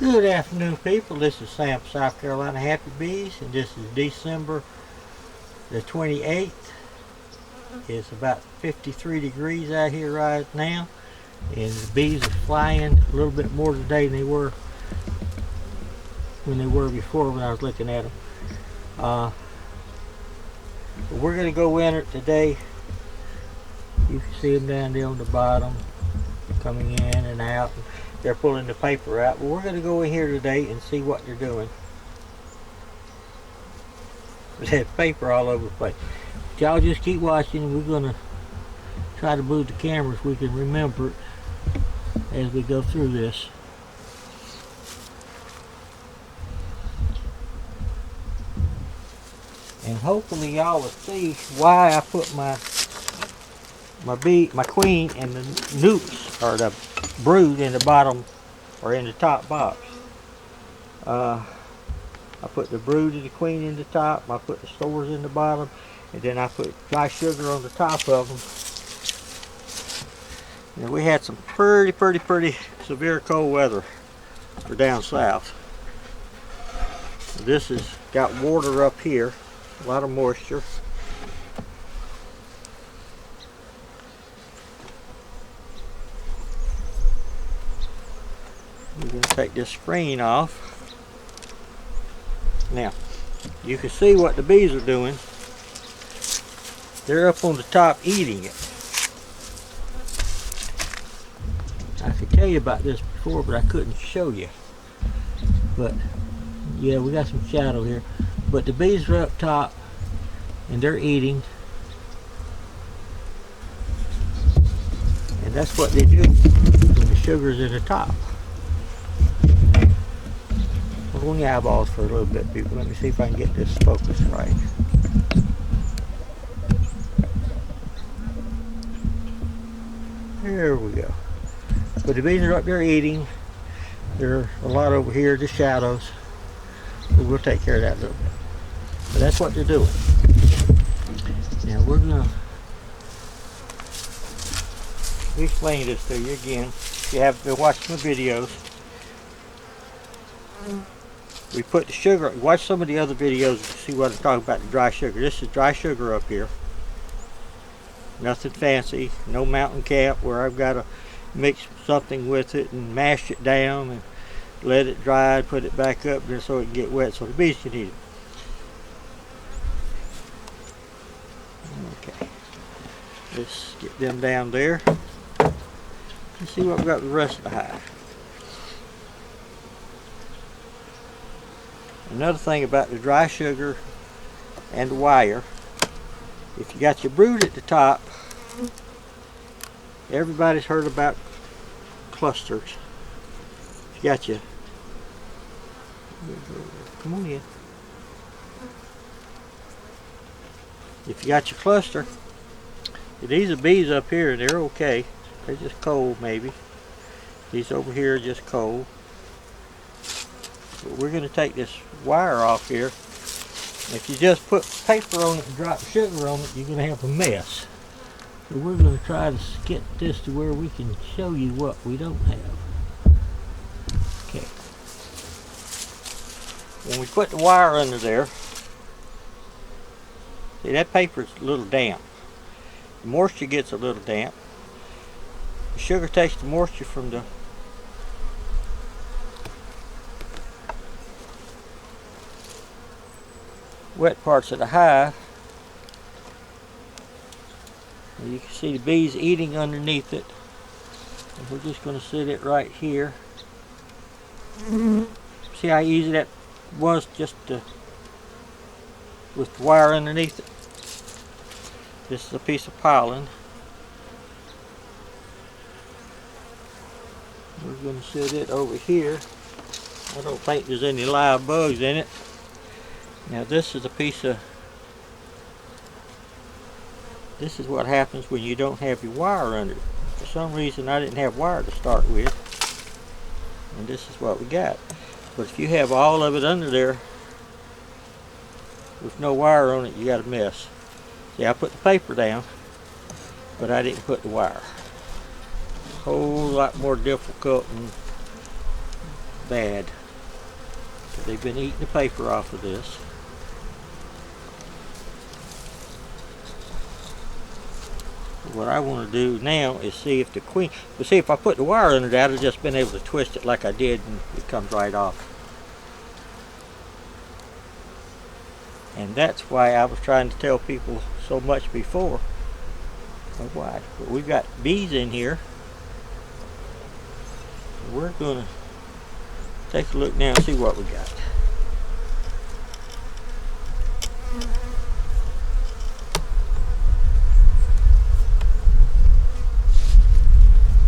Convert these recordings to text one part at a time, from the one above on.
Good afternoon, people. This is Sam, South Carolina Happy Bees, and this is December the 28th. It's about 53 degrees out here right now, and the bees are flying a little bit more today than they were before when I was looking at them. We're going to go in it today. You can see them down there on the bottom, coming in and out. They're pulling the paper out, but we're going to go in here today and see what they're doing. There's paper all over the place. Y'all just keep watching. We're going to try to move the camera so we can remember it as we go through this. And hopefully y'all will see why I put my queen and the nukes, or the brood, in the bottom or in the top box. I put the brood and the queen in the top, I put the stores in the bottom, and then I put dry sugar on the top of them. And we had some pretty severe cold weather for down south. This has got water up here, a lot of moisture. We're going to take this screen off. Now, you can see what the bees are doing. They're up on the top eating it. I could tell you about this before, but I couldn't show you. But, yeah, we got some shadow here. But the bees are up top, and they're eating. And that's what they do when the sugar's in the top. On the eyeballs for a little bit, people. Let me see if I can get this focused right. There we go. But the bees are up there eating. There are a lot over here, the shadows. But we'll take care of that a little bit. But that's what they're doing. Now we're gonna explain this to you again. If you haven't been watching the videos. We put the sugar, watch some of the other videos to see what I'm talking about, the dry sugar. This is dry sugar up here. Nothing fancy, no mountain cap where I've got to mix something with it and mash it down and let it dry, put it back up there so it can get wet so the bees can eat it. Okay, let's get them down there. Let's see what we've got with the rest of the hive. Another thing about the dry sugar and the wire, if you got your brood at the top, everybody's heard about clusters. If you got your, come on in. If you got your cluster, these are bees up here and they're okay. They're just cold maybe. These over here are just cold. But we're going to take this wire off here. If you just put paper on it and drop sugar on it, you're going to have a mess. So we're going to try to get this to where we can show you what we don't have. Okay. When we put the wire under there, see, that paper's a little damp. The moisture gets a little damp. The sugar takes the moisture from the wet parts of the hive. And you can see the bees eating underneath it. And we're just going to sit it right here. See how easy that was, just with the wire underneath it. This is a piece of pollen. We're going to sit it over here. I don't think there's any live bugs in it. Now this is a piece of, this is what happens when you don't have your wire under it. For some reason I didn't have wire to start with, and this is what we got. But if you have all of it under there with no wire on it, you got a mess. See, I put the paper down, but I didn't put the wire. A whole lot more difficult and bad. They've been eating the paper off of this. What I want to do now is see if the queen, but see if I put the wire under that, I've just been able to twist it like I did and it comes right off. And that's why I was trying to tell people so much before of why. But we've got bees in here. We're going to take a look now and see what we got.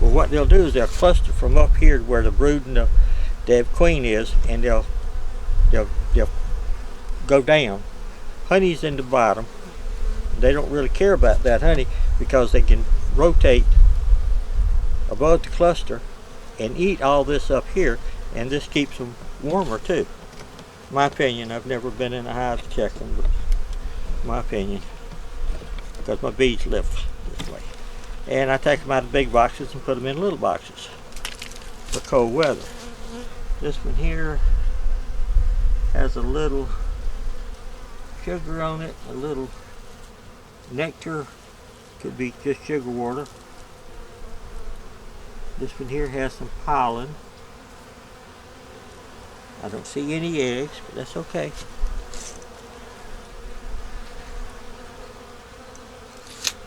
Well, what they'll do is they'll cluster from up here to where the brood and the queen is, and they'll go down. Honey's in the bottom. They don't really care about that honey because they can rotate above the cluster and eat all this up here, and this keeps them warmer too. My opinion. I've never been in a hive to check them, but my opinion, because my bees live this way. And I take them out of big boxes and put them in little boxes for cold weather. This one here has a little sugar on it, a little nectar, could be just sugar water. This one here has some pollen. I don't see any eggs, but that's okay.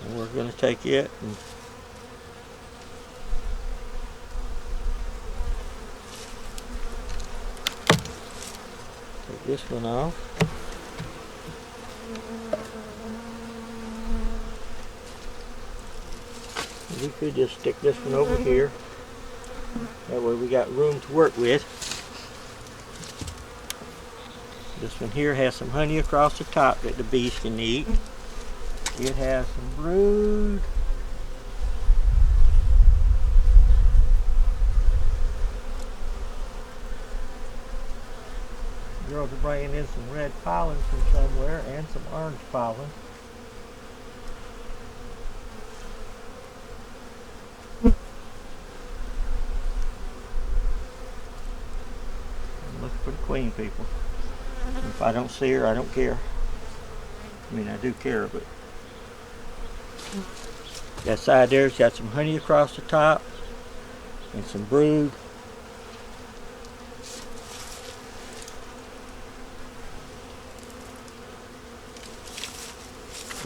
And we're going to take it and take this one off. And we could just stick this one over here. That way we got room to work with. This one here has some honey across the top that the bees can eat. It has some brood. Girls are bringing in some red pollen from somewhere and some orange pollen. I'm looking for the queen, people. If I don't see her, I don't care. I mean, I do care, but that side there's got some honey across the top and some brood.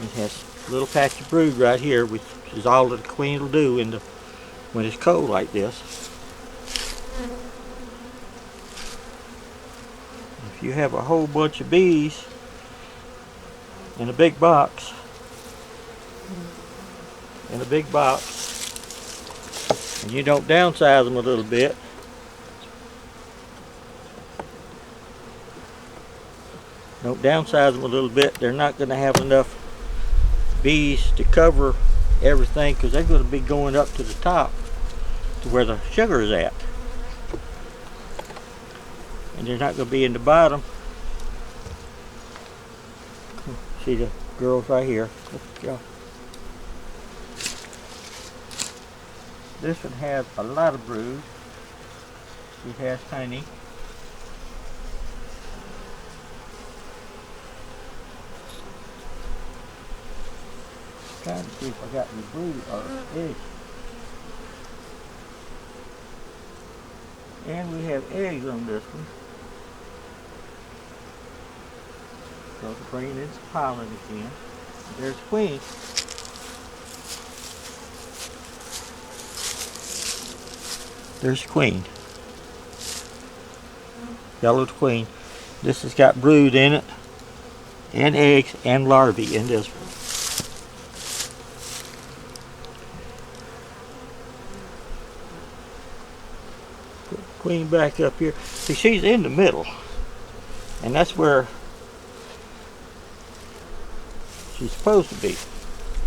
It has a little patch of brood right here, which is all that the queen will do when it's cold like this. If you have a whole bunch of bees in a big box, and you don't downsize them a little bit, they're not going to have enough bees to cover everything, because they're going to be going up to the top to where the sugar is at, and they're not going to be in the bottom. See the girls right here. Let's go. This one has a lot of brood. It has honey. Trying to see if I got any brood or eggs. And we have eggs on this one. So we're bringing in some pollen again. There's queen. There's queen. Yellowed queen. This has got brood in it, and eggs and larvae in this one. Queen back up here. See, she's in the middle, and that's where she's supposed to be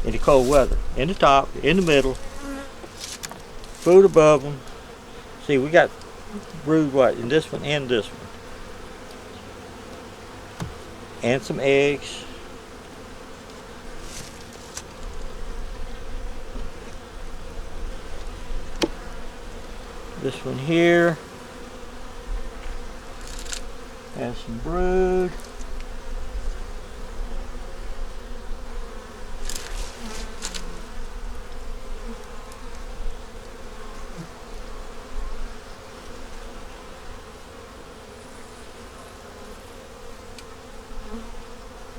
in the cold weather. In the top, in the middle, food above them. See, we got brood what in this one and this one, and some eggs. This one here Has some brood.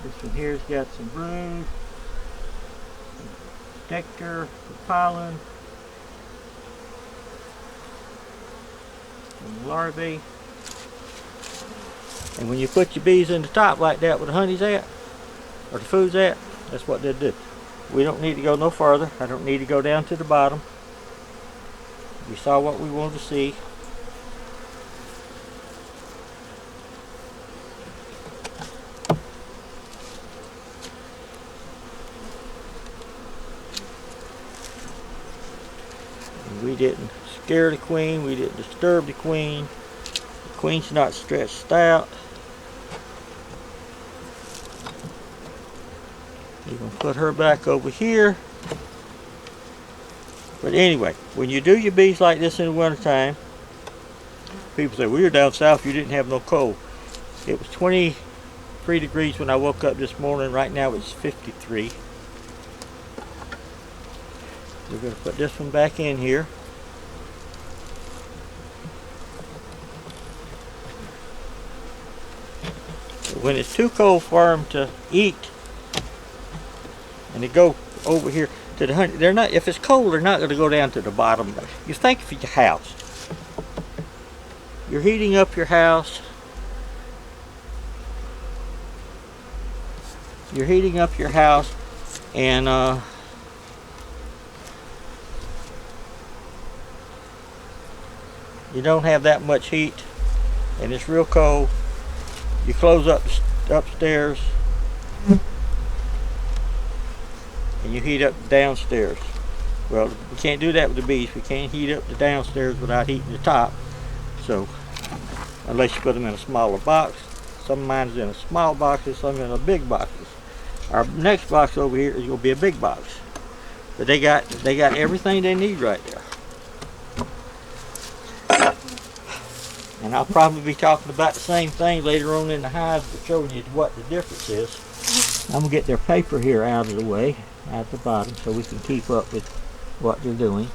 This one here's got some brood, nectar, pollen, some larvae. And when you put your bees in the top like that where the honey's at, or the food's at, that's what they do. We don't need to go no further. I don't need to go down to the bottom. We saw what we wanted to see. We didn't scare the queen, we didn't disturb the queen. The queen's not stretched out. We're going to put her back over here. But anyway, when you do your bees like this in the wintertime, people say, well, you're down south, you didn't have no cold. It was 23 degrees when I woke up this morning. Right now it's 53. We're going to put this one back in here. When it's too cold for them to eat, and they go over here to the honey, they're not. If it's cold, they're not going to go down to the bottom. You think of your house. You're heating up your house. You're heating up your house, and you don't have that much heat, and it's real cold. You close up upstairs, and you heat up downstairs. Well, we can't do that with the bees. We can't heat up the downstairs without heating the top. So, unless you put them in a smaller box. Some of mine's in a small boxes, some in a big boxes. Our next box over here is going to be a big box. But they got everything they need right there. And I'll probably be talking about the same thing later on in the hive, but showing you what the difference is. I'm going to get their paper here out of the way, at the bottom, so we can keep up with what they're doing.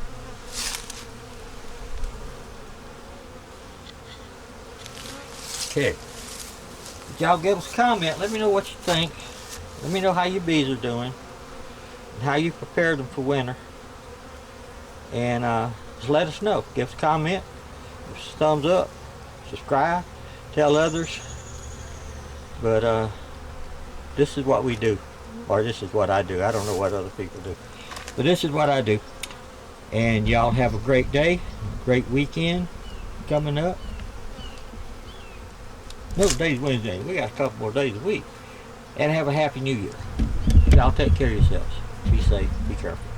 Okay. Y'all give us a comment. Let me know what you think. Let me know how your bees are doing, and how you prepare them for winter. And just let us know. Give us a comment. Give us a thumbs up. Subscribe, tell others. But this is what we do, or this is what I do. I don't know what other people do, but this is what I do. And y'all have a great day, great weekend coming up. No, today's Wednesday. We got a couple more days a week. And have a happy new year. Y'all take care of yourselves. Be safe, be careful.